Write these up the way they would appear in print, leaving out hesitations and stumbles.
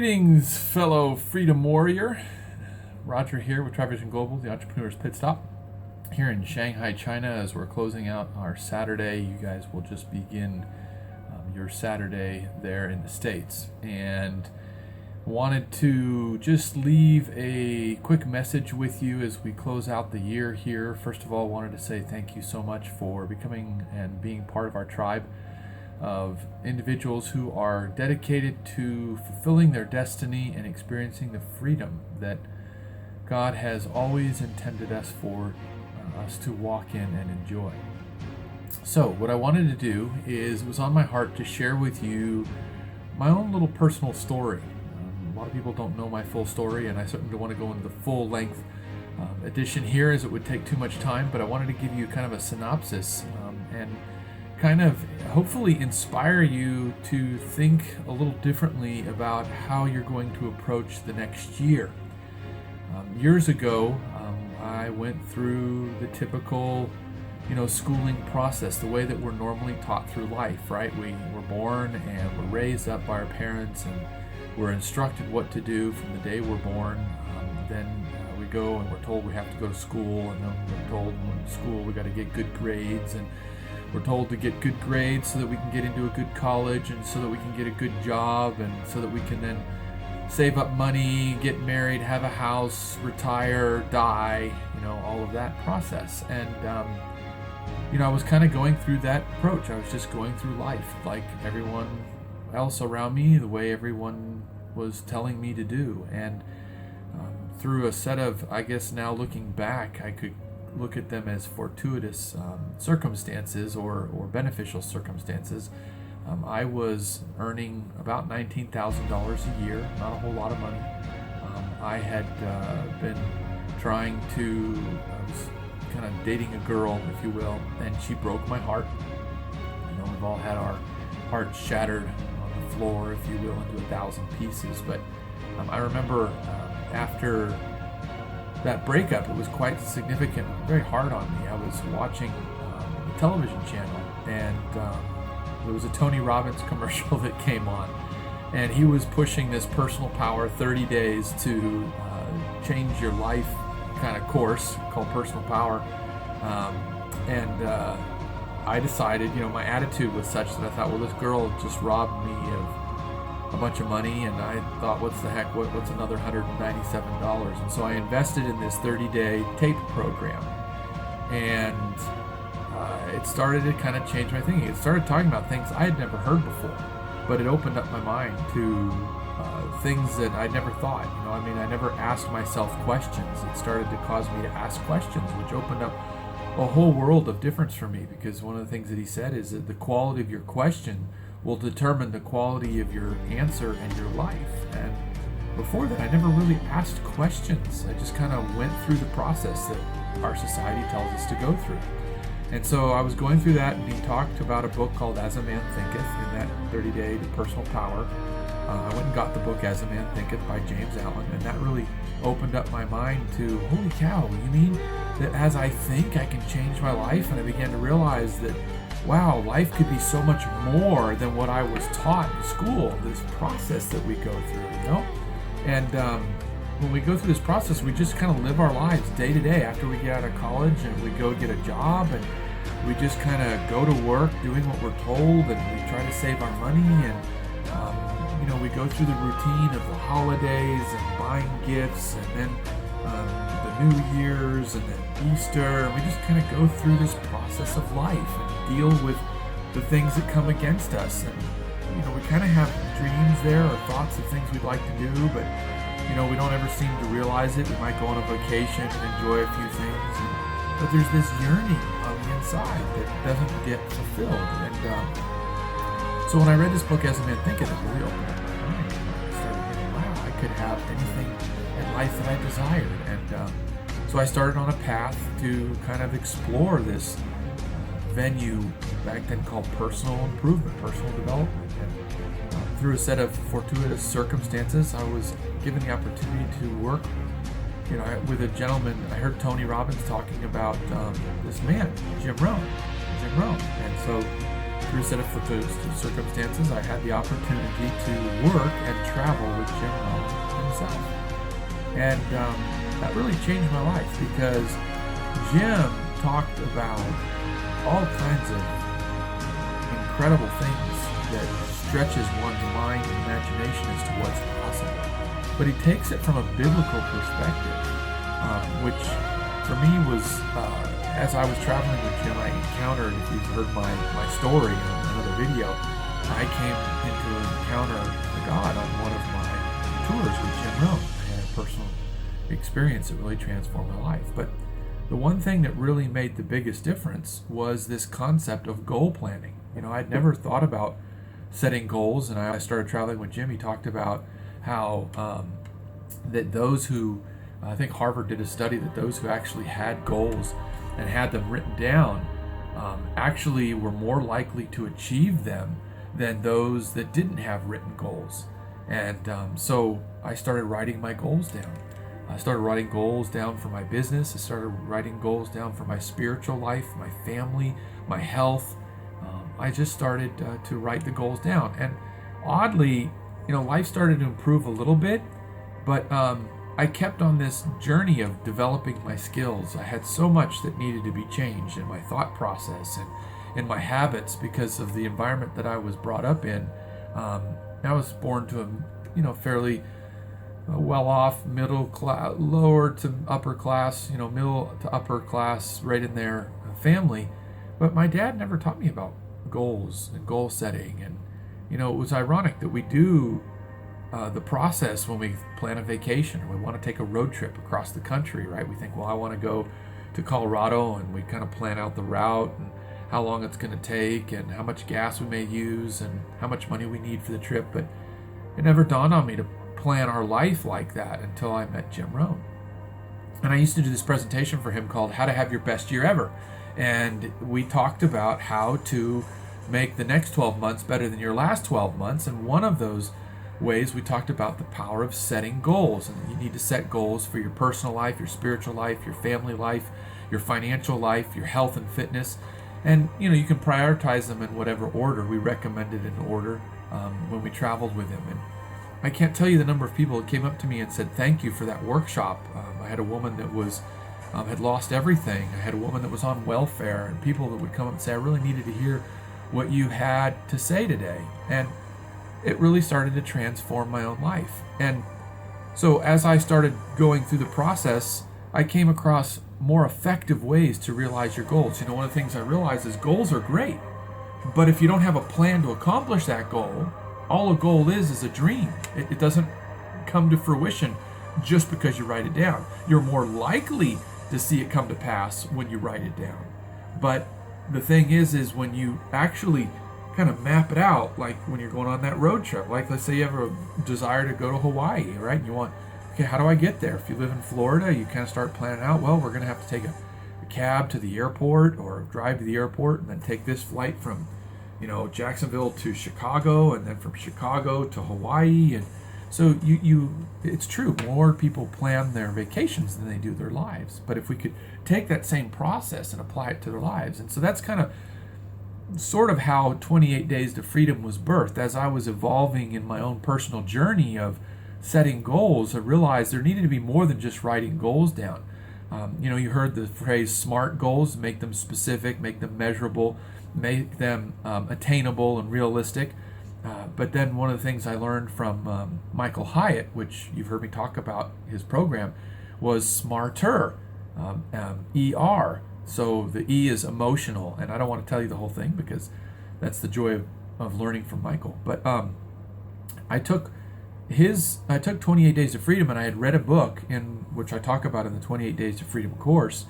Greetings, fellow freedom warrior. Roger here with TriVision Global, the Entrepreneur's Pit Stop, here in Shanghai, China. As we're closing out our Saturday, you guys will just begin your Saturday there in the States. And wanted to just leave a quick message with you as we close out the year here. First of all, wanted to say thank you so much for becoming and being part of our tribe of individuals who are dedicated to fulfilling their destiny and experiencing the freedom that God has always intended us for us to walk in and enjoy. So what I wanted to do is, it was on my heart to share with you my own little personal story. A lot of people don't know my full story, and I certainly don't want to go into the full length edition here, as it would take too much time, but I wanted to give you kind of a synopsis and kind of hopefully inspire you to think a little differently about how you're going to approach the next year. Years ago, I went through the typical, schooling process, the way that we're normally taught through life, right? We were born and we're raised up by our parents, and we're instructed what to do from the day we're born. Then we go and we're told we have to go to school, and then we're told in school we got to get good grades, and we're told to get good grades so that we can get into a good college, and so that we can get a good job, and so that we can then save up money, get married, have a house, retire, die, all of that process. And, I was kind of going through that approach. I was just going through life like everyone else around me, the way everyone was telling me to do. And through a set of, I guess now looking back, I could look at them as fortuitous circumstances or beneficial circumstances. I was earning about $19,000 a year, not a whole lot of money. I had been trying to, I was kind of dating a girl, if you will, and she broke my heart. We've all had our hearts shattered on the floor, if you will, into 1,000 pieces. But I remember after that breakup, it was quite significant, very hard on me. I was watching a television channel, and there was a Tony Robbins commercial that came on, and he was pushing this personal power 30 days to change your life kind of course called Personal Power. I decided, my attitude was such that I thought, well, this girl just robbed me of a bunch of money, and I thought, what's the heck, what's another $197? And so I invested in this 30-day tape program, and it started to kind of change my thinking. It started talking about things I had never heard before, but it opened up my mind to things that I'd never thought. I never asked myself questions. It started to cause me to ask questions, which opened up a whole world of difference for me, because one of the things that he said is that the quality of your question will determine the quality of your answer and your life. And before that, I never really asked questions. I just kind of went through the process that our society tells us to go through. And so I was going through that, and he talked about a book called As a Man Thinketh in that 30-day to Personal Power. I went and got the book As a Man Thinketh by James Allen, and that really opened up my mind to, holy cow, you mean that as I think, I can change my life? And I began to realize that, wow, life could be so much more than what I was taught in school, this process that we go through, And when we go through this process, we just kind of live our lives day to day after we get out of college, and we go get a job, and we just kind of go to work doing what we're told, and we try to save our money, and we go through the routine of the holidays and buying gifts, and then the New Year's, and then Easter, and we just kind of go through this process of life and deal with the things that come against us. And we kind of have dreams there, or thoughts of things we'd like to do, but we don't ever seem to realize it. We might go on a vacation and enjoy a few things, but there's this yearning on the inside that doesn't get fulfilled. And so when I read this book, As a Man Thinketh, it really opened up my mind. I started thinking, wow, I could have anything in life that I desired. And so I started on a path to kind of explore this venue back then called personal improvement, personal development. And through a set of fortuitous circumstances, I was given the opportunity to work, with a gentleman. I heard Tony Robbins talking about this man, Jim Rohn. And so through a set of circumstances, I had the opportunity to work and travel with Jim Rohn himself. And that really changed my life, because Jim talked about all kinds of incredible things that stretches one's mind and imagination as to what's possible. But he takes it from a biblical perspective, which for me was, as I was traveling with Jim, I encountered, if you've heard my story on another video, I came into an encounter with God on one of my tours with Jim Rohn. I had a personal experience that really transformed my life. But the one thing that really made the biggest difference was this concept of goal planning. I'd never thought about setting goals, and I started traveling with Jim. He talked about how that those who, I think Harvard did a study, that those who actually had goals and had them written down actually were more likely to achieve them than those that didn't have written goals. And so I started writing my goals down. I started writing goals down for my business. I started writing goals down for my spiritual life, my family, my health. I just started to write the goals down. And oddly, life started to improve a little bit, but I kept on this journey of developing my skills. I had so much that needed to be changed in my thought process and in my habits because of the environment that I was brought up in. I was born to a fairly well-off, middle class, lower to upper class, middle to upper class, right in their family. But my dad never taught me about goals and goal setting. And, it was ironic that we do the process when we plan a vacation or we want to take a road trip across the country, right? We think, well, I want to go to Colorado, and we kind of plan out the route and how long it's going to take and how much gas we may use and how much money we need for the trip. But it never dawned on me to plan our life like that until I met Jim Rohn. And I used to do this presentation for him called How to Have Your Best Year Ever. And we talked about how to make the next 12 months better than your last 12 months. And one of those ways, we talked about the power of setting goals. And you need to set goals for your personal life, your spiritual life, your family life, your financial life, your health and fitness. And you can prioritize them in whatever order. We recommended in order when we traveled with him. And I can't tell you the number of people that came up to me and said thank you for that workshop. I had a woman that was had lost everything. I had a woman that was on welfare, and people that would come up and say, I really needed to hear what you had to say today. And it really started to transform my own life. And so as I started going through the process, I came across more effective ways to realize your goals. One of the things I realized is goals are great, but if you don't have a plan to accomplish that goal, all a goal is a dream. It doesn't come to fruition just because you write it down. You're more likely to see it come to pass when you write it down. But the thing is when you actually kind of map it out, like when you're going on that road trip, like let's say you have a desire to go to Hawaii, right? And you want, okay, how do I get there? If you live in Florida, you kind of start planning out, well, we're going to have to take a cab to the airport or drive to the airport and then take this flight from Jacksonville to Chicago, and then from Chicago to Hawaii. And so it's true, more people plan their vacations than they do their lives. But if we could take that same process and apply it to their lives. And so that's kind of sort of how 28 Days to Freedom was birthed. As I was evolving in my own personal journey of setting goals, I realized there needed to be more than just writing goals down. You heard the phrase SMART goals: make them specific, make them measurable, make them attainable and realistic. But then one of the things I learned from Michael Hyatt, which you've heard me talk about his program, was SMARTER, ER. So the E is emotional, and I don't want to tell you the whole thing because that's the joy of learning from Michael. But I took 28 Days to Freedom, and I had read a book in which I talk about in the 28 Days to Freedom course,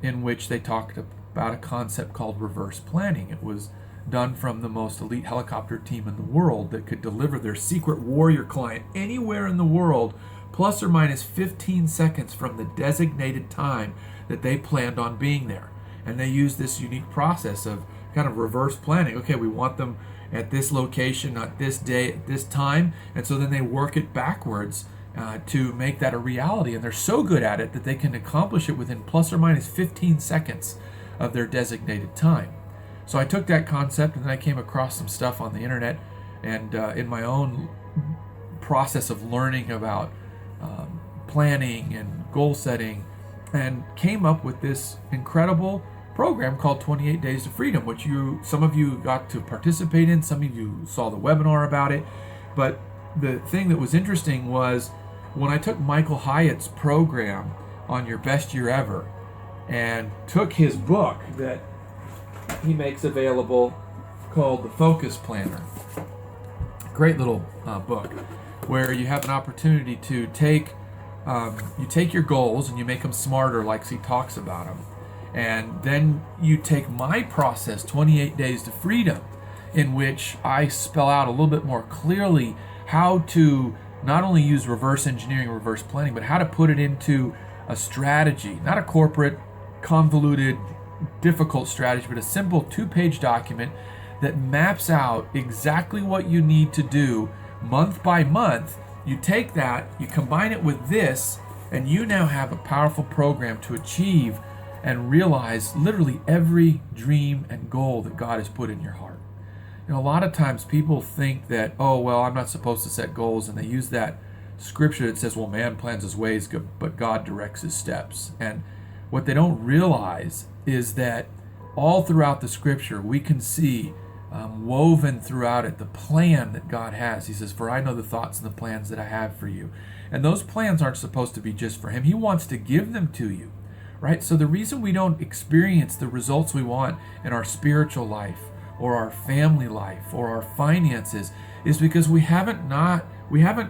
in which they talked about a concept called reverse planning. It was done from the most elite helicopter team in the world that could deliver their secret warrior client anywhere in the world, plus or minus 15 seconds from the designated time that they planned on being there. And they used this unique process of kind of reverse planning. Okay, we want them at this location, at this day, at this time. And so then they work it backwards to make that a reality. And they're so good at it that they can accomplish it within plus or minus 15 seconds of their designated time. So I took that concept, and then I came across some stuff on the internet, and in my own process of learning about planning and goal setting, and came up with this incredible program called 28 Days to Freedom, which some of you got to participate in, some of you saw the webinar about it. But the thing that was interesting was when I took Michael Hyatt's program on Your Best Year Ever and took his book that he makes available called The Focus Planner. Great little book where you have an opportunity to take your goals and you make them smarter, like he talks about them. And then you take my process, 28 Days to Freedom, in which I spell out a little bit more clearly how to not only use reverse engineering, reverse planning, but how to put it into a strategy, not a corporate, convoluted, difficult strategy, but a simple 2-page document that maps out exactly what you need to do month by month. You take that, you combine it with this, and you now have a powerful program to achieve and realize literally every dream and goal that God has put in your heart. You know, a lot of times people think that, oh, well, I'm not supposed to set goals, and they use that scripture that says, well, man plans his ways, but God directs his steps. And what they don't realize is that all throughout the scripture, we can see woven throughout it the plan that God has. He says, for I know the thoughts and the plans that I have for you. And those plans aren't supposed to be just for him. He wants to give them to you, right? So the reason we don't experience the results we want in our spiritual life or our family life or our finances is because we haven't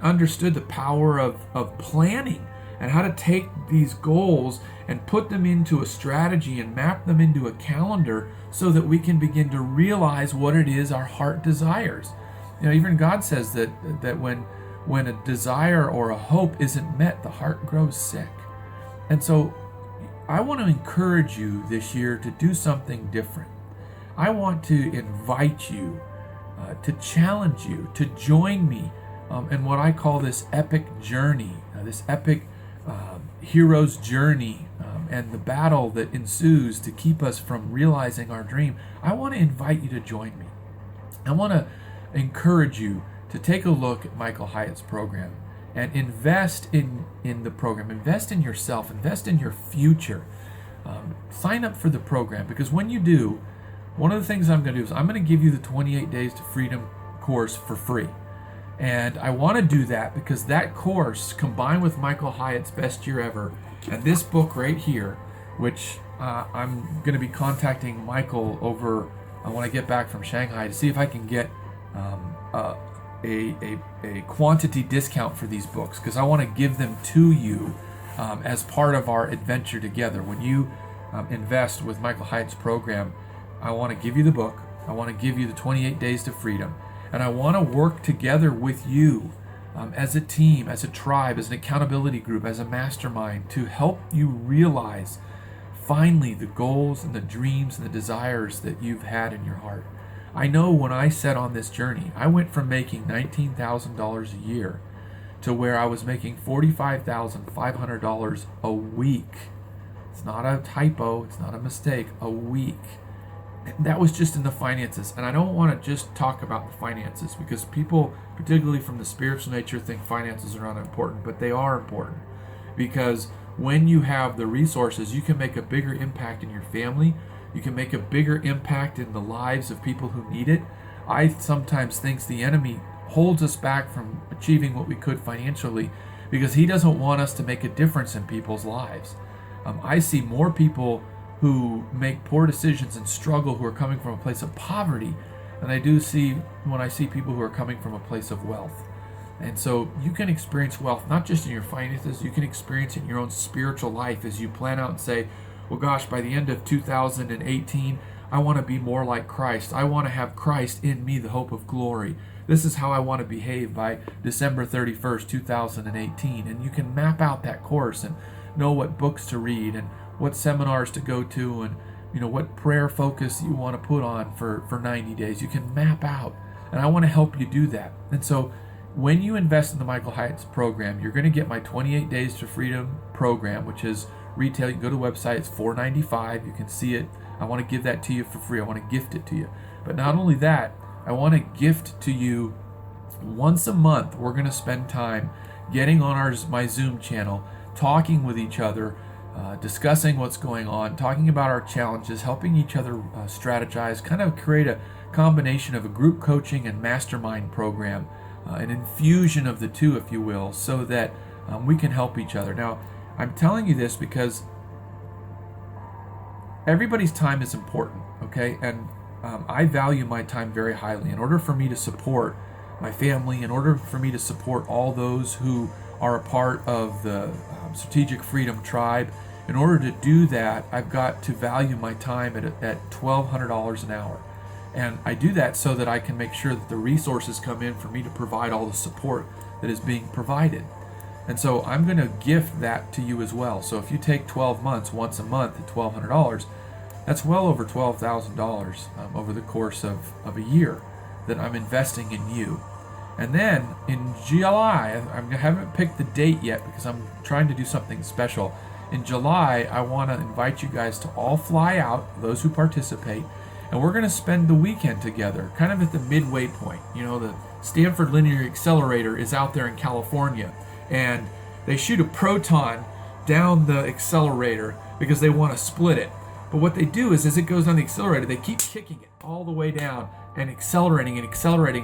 understood the power of planning and how to take these goals and put them into a strategy and map them into a calendar so that we can begin to realize what it is our heart desires. You know, even God says that when a desire or a hope isn't met, the heart grows sick. And so I want to encourage you this year to do something different. I want to invite you, to challenge you, to join me in what I call this epic journey, this epic hero's journey, and the battle that ensues to keep us from realizing our dream. I want to invite you to join me. I want to encourage you to take a look at Michael Hyatt's program and invest in the program, invest in yourself, invest in your future. Sign up for the program, because when you do, one of the things I'm going to do is I'm going to give you the 28 Days to Freedom course for free. And I want to do that because that course, combined with Michael Hyatt's Best Year Ever and this book right here, which I'm going to be contacting Michael over when I get back from Shanghai to see if I can get a quantity discount for these books, because I want to give them to you as part of our adventure together. When you invest with Michael Hyatt's program, I want to give you the book, I want to give you the 28 Days to Freedom, and I want to work together with you as a team, as a tribe, as an accountability group, as a mastermind, to help you realize finally the goals and the dreams and the desires that you've had in your heart. I know when I set on this journey, I went from making $19,000 a year to where I was making $45,500 a week. It's not a typo, it's not a mistake, a week. That was just in the finances. And I don't want to just talk about the finances, because people, particularly from the spiritual nature, think finances are not important, but they are important. Because when you have the resources, you can make a bigger impact in your family. You can make a bigger impact in the lives of people who need it. I sometimes think the enemy holds us back from achieving what we could financially because he doesn't want us to make a difference in people's lives. I see more people who make poor decisions and struggle who are coming from a place of poverty than I do see when I see people who are coming from a place of wealth. And so you can experience wealth not just in your finances, you can experience it in your own spiritual life as you plan out and say, well, gosh, by the end of 2018, I want to be more like Christ. I want to have Christ in me, the hope of glory. This is how I want to behave by December 31st, 2018. And you can map out that course and know what books to read and what seminars to go to, and what prayer focus you want to put on for 90 days. You can map out, and I want to help you do that. And so when you invest in the Michael Hyatt's program, you're going to get my 28 Days to Freedom program, which is retail. You can go to the website. It's $4.95. You can see it. I want to give that to you for free. I want to gift it to you. But not only that, I want to gift to you once a month. We're going to spend time getting on my Zoom channel, talking with each other, discussing what's going on, talking about our challenges, helping each other strategize, kind of create a combination of a group coaching and mastermind program, an infusion of the two, if you will, so that we can help each other. Now, I'm telling you this because everybody's time is important, okay? And I value my time very highly. In order for me to support my family, in order for me to support all those who are a part of the Strategic Freedom Tribe, in order to do that, I've got to value my time at $1,200 an hour. And I do that so that I can make sure that the resources come in for me to provide all the support that is being provided. And so I'm going to gift that to you as well. So if you take 12 months, once a month at $1,200, that's well over $12,000 over the course of a year that I'm investing in you. And then in July, I haven't picked the date yet because I'm trying to do something special. In July, I want to invite you guys to all fly out, those who participate, and we're going to spend the weekend together, kind of at the midway point. You know, the Stanford Linear Accelerator is out there in California, and they shoot a proton down the accelerator because they want to split it. But what they do is, as it goes down the accelerator, they keep kicking it all the way down and accelerating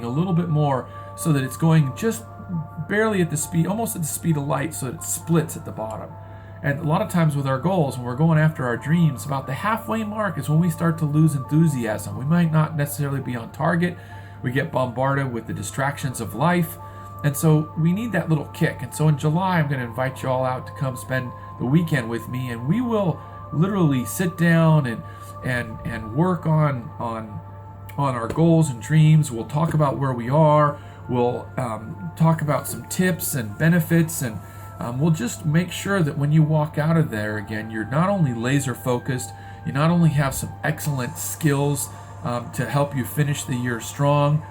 a little bit more so that it's going just barely at the speed, almost at the speed of light, so that it splits at the bottom. And a lot of times with our goals, when we're going after our dreams, about the halfway mark is when we start to lose enthusiasm. We might not necessarily be on target. We get bombarded with the distractions of life. And so we need that little kick. And so in July, I'm going to invite you all out to come spend the weekend with me, and we will literally sit down and work on our goals and dreams. We'll talk about where we are. We'll talk about some tips and benefits, and we'll just make sure that when you walk out of there again, you're not only laser focused, you not only have some excellent skills to help you finish the year strong,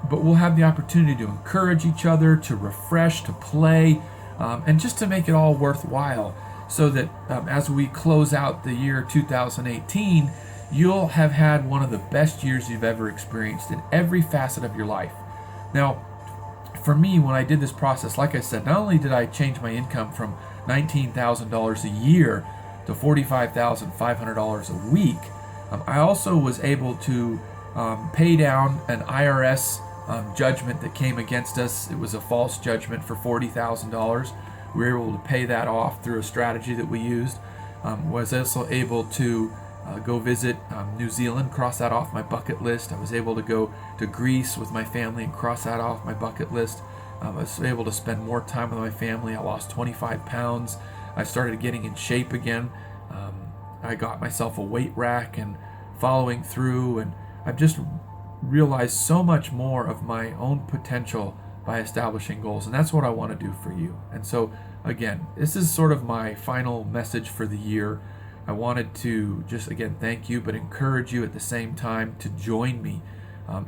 but we'll have the opportunity to encourage each other, to refresh, to play, and just to make it all worthwhile, so that as we close out the year 2018, you'll have had one of the best years you've ever experienced in every facet of your life. Now, for me, when I did this process, like I said, not only did I change my income from $19,000 a year to $45,500 a week, I also was able to pay down an IRS judgment that came against us. It was a false judgment for $40,000. We were able to pay that off through a strategy that we used. Was also able to go visit New Zealand, cross that off my bucket list. I was able to go to Greece with my family and cross that off my bucket list. I was able to spend more time with my family. I lost 25 pounds. I started getting in shape again. I got myself a weight rack and following through, and I've just realized so much more of my own potential by establishing goals, and that's what I want to do for you. And so again, this is sort of my final message for the year. I wanted to just again thank you, but encourage you at the same time to join me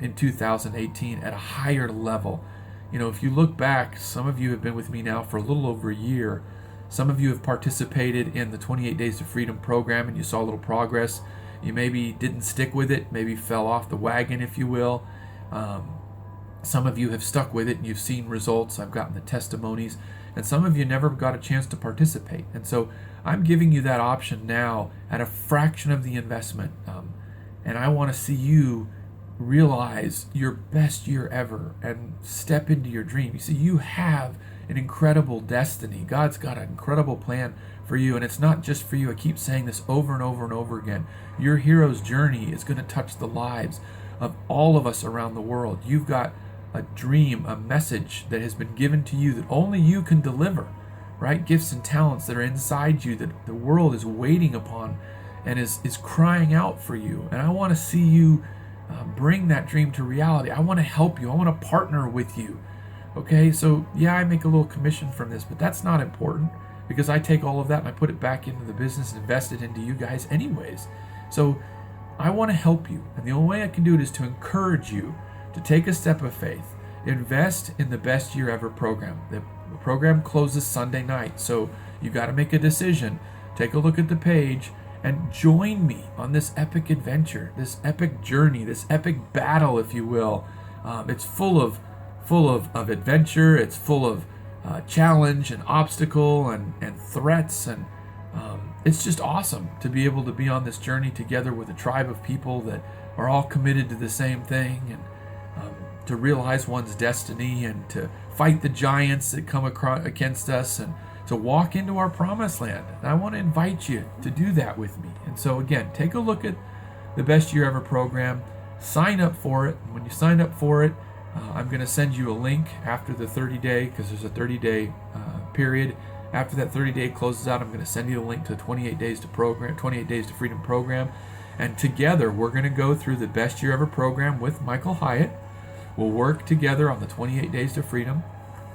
in 2018 at a higher level. You know, if you look back, some of you have been with me now for a little over a year. Some of you have participated in the 28 Days to Freedom program and you saw a little progress. You maybe didn't stick with it, maybe fell off the wagon, if you will. Some of you have stuck with it and you've seen results. I've gotten the testimonies. And some of you never got a chance to participate. And so I'm giving you that option now at a fraction of the investment. And I want to see you realize your best year ever and step into your dream. You see, you have an incredible destiny. God's got an incredible plan for you, and it's not just for you. I keep saying this over and over and over again. Your hero's journey is going to touch the lives of all of us around the world. You've got a dream, a message that has been given to you that only you can deliver, right? Gifts and talents that are inside you that the world is waiting upon and is crying out for you. And I want to see you bring that dream to reality. I want to help you. I want to partner with you. Okay, so yeah, I make a little commission from this, but that's not important because I take all of that and I put it back into the business and invest it into you guys anyways. So I want to help you. And the only way I can do it is to encourage you to take a step of faith. Invest in the Best Year Ever program. The program closes Sunday night, so you got to make a decision take a look at the page and join me on this epic adventure, this epic journey, this epic battle, if you will. It's full of adventure. It's full of challenge and obstacle and threats, and it's just awesome to be able to be on this journey together with a tribe of people that are all committed to the same thing, and to realize one's destiny and to fight the giants that come against us and to walk into our promised land. And I want to invite you to do that with me. And so again, take a look at the Best Year Ever program, sign up for it. And when you sign up for it, I'm going to send you a link after the 30-day, because there's a 30-day period. After that 30-day closes out, I'm going to send you a link to the 28 Days to Freedom program. And together, we're going to go through the Best Year Ever program with Michael Hyatt. We'll work together on the 28 Days to Freedom.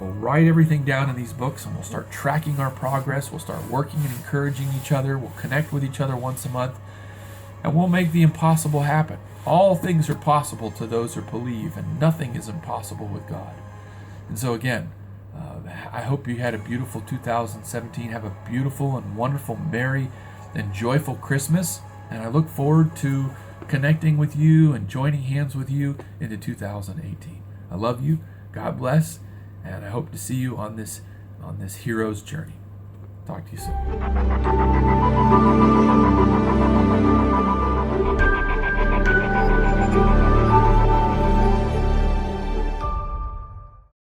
We'll write everything down in these books, and we'll start tracking our progress. We'll start working and encouraging each other. We'll connect with each other once a month, and we'll make the impossible happen. All things are possible to those who believe, and nothing is impossible with God. And so again, I hope you had a beautiful 2017. Have a beautiful and wonderful, merry, and joyful Christmas. And I look forward to connecting with you and joining hands with you into 2018. I love you. God bless. And I hope to see you on this hero's journey. Talk to you soon.